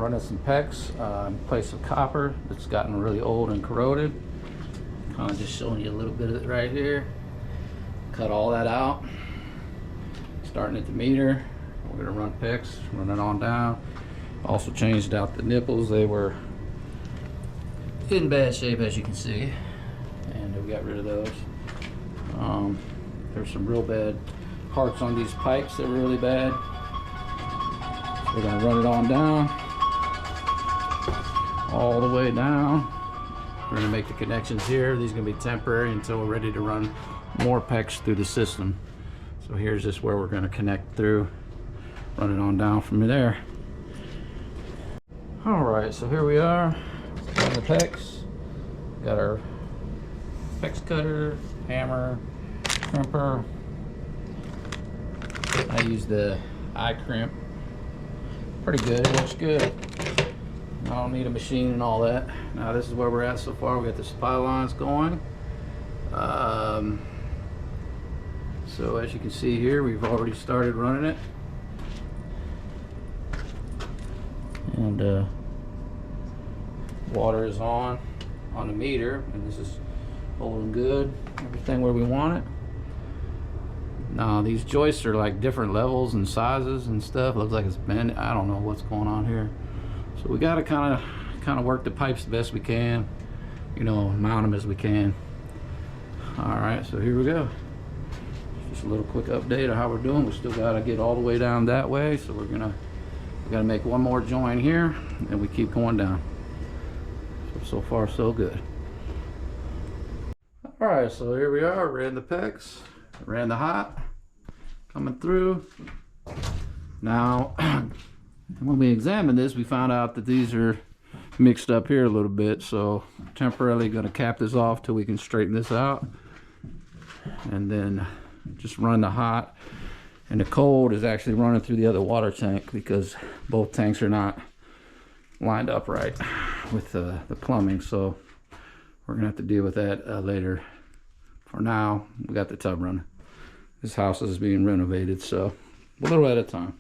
running some PEX in place of copper that's gotten really old and corroded. Kind of just showing you a little bit of it right here. Cut all that out. Starting at the meter, we're going to run PEX, run it on down. Also changed out the nipples. They were in bad shape, as you can see, and we got rid of those. There's some real bad parts on these pipes that were really bad. So we're going to run it on down, all the way down. We're going to make the connections here. These are going to be temporary until we're ready to run more PEX through the system. So here's just where we're going to connect through, run it on down from there. All right, so here we are on the PEX. Got our PEX cutter, hammer, crimper. I use the eye crimp. Pretty good, it looks good. I don't need a machine and all that. Now this is where we're at so far. We got the supply lines going. So as you can see here, we've already started running it. And water is on the meter, and this is holding good, everything where we want it. Now these joists are like different levels and sizes and stuff. Looks like it's bent. I don't know what's going on here. So we got to kind of work the pipes the best we can, you know, mount them as we can. All right, so here we go. Just a little quick update of how we're doing. We still got to get all the way down that way, so we got to make one more join here, and we keep going down. So far so good. All right, so here we are. Ran the PEX, ran the hot, coming through. Now when we examined this, we found out that these are mixed up here a little bit, so temporarily going to cap this off till we can straighten this out, and then just run the hot. And the cold is actually running through the other water tank because both tanks are not lined up right with the plumbing, so we're gonna have to deal with that later. For now, we got the tub running. This house is being renovated, so a little at a time.